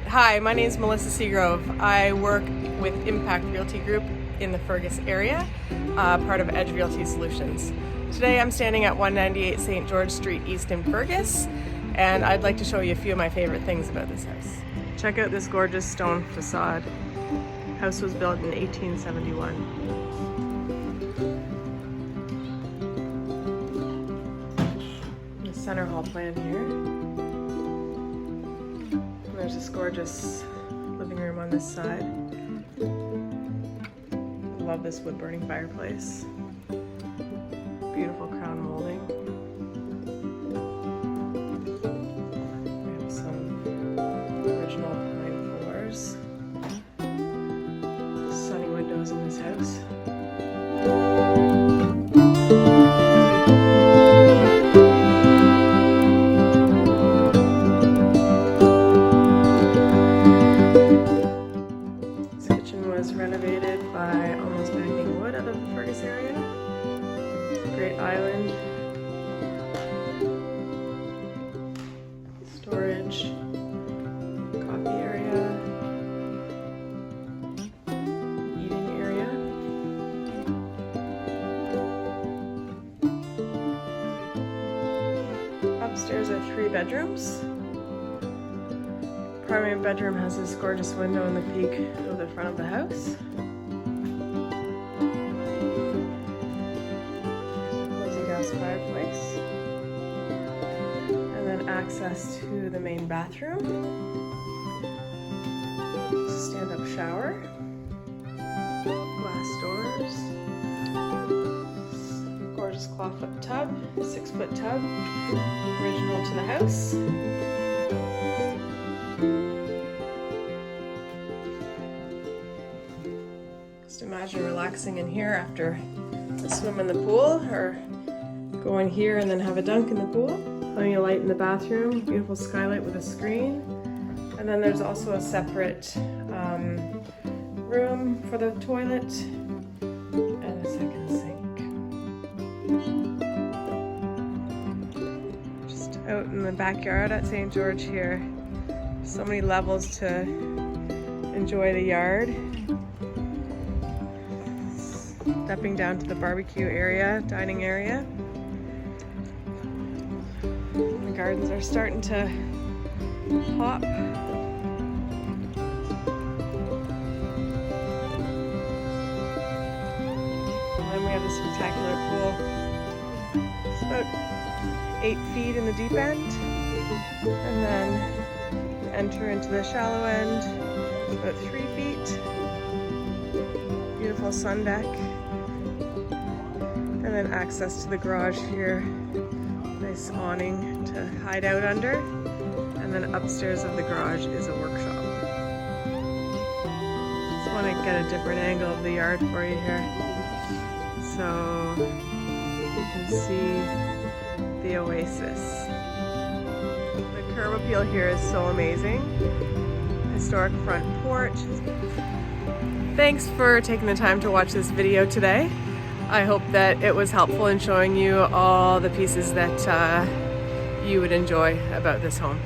Hi, my name is Melissa Seagrove. I work with Impact Realty Group in the Fergus area, part of Edge Realty Solutions. Today I'm standing at 198 St. George Street East in Fergus, and I'd like to show you a few of my favorite things about this house. Check out this gorgeous stone facade. House was built in 1871. The center hall plan here. There's this gorgeous living room on this side. Love this wood burning fireplace. Beautiful crown molding. We have some original pine floors. Sunny windows in this house. Was renovated by Almost Bending Wood out of the Fergus area. It's a great island. Storage, coffee area, eating area. Upstairs are 3 bedrooms. Primary bedroom has this gorgeous window in the peak of the front of the house. There's a cozy gas fireplace. And then access to the main bathroom. Stand-up shower. Glass doors. Gorgeous clawfoot tub, 6-foot tub, original to the house. Just imagine relaxing in here after a swim in the pool, or go in here and then have a dunk in the pool. Plenty of light in the bathroom, beautiful skylight with a screen. And then there's also a separate room for the toilet and a second sink. Just out in the backyard at St. George here. So many levels to enjoy the yard. Stepping down to the barbecue area, dining area. The gardens are starting to pop. And then we have this spectacular pool. It's about 8 feet in the deep end. And then enter into the shallow end, about 3 feet. Beautiful sun deck. And then access to the garage here. Nice awning to hide out under. And then upstairs of the garage is a workshop. Just want to get a different angle of the yard for you here. So you can see the oasis. The curb appeal here is so amazing. Historic front porch. Thanks for taking the time to watch this video today. I hope that it was helpful in showing you all the pieces that you would enjoy about this home.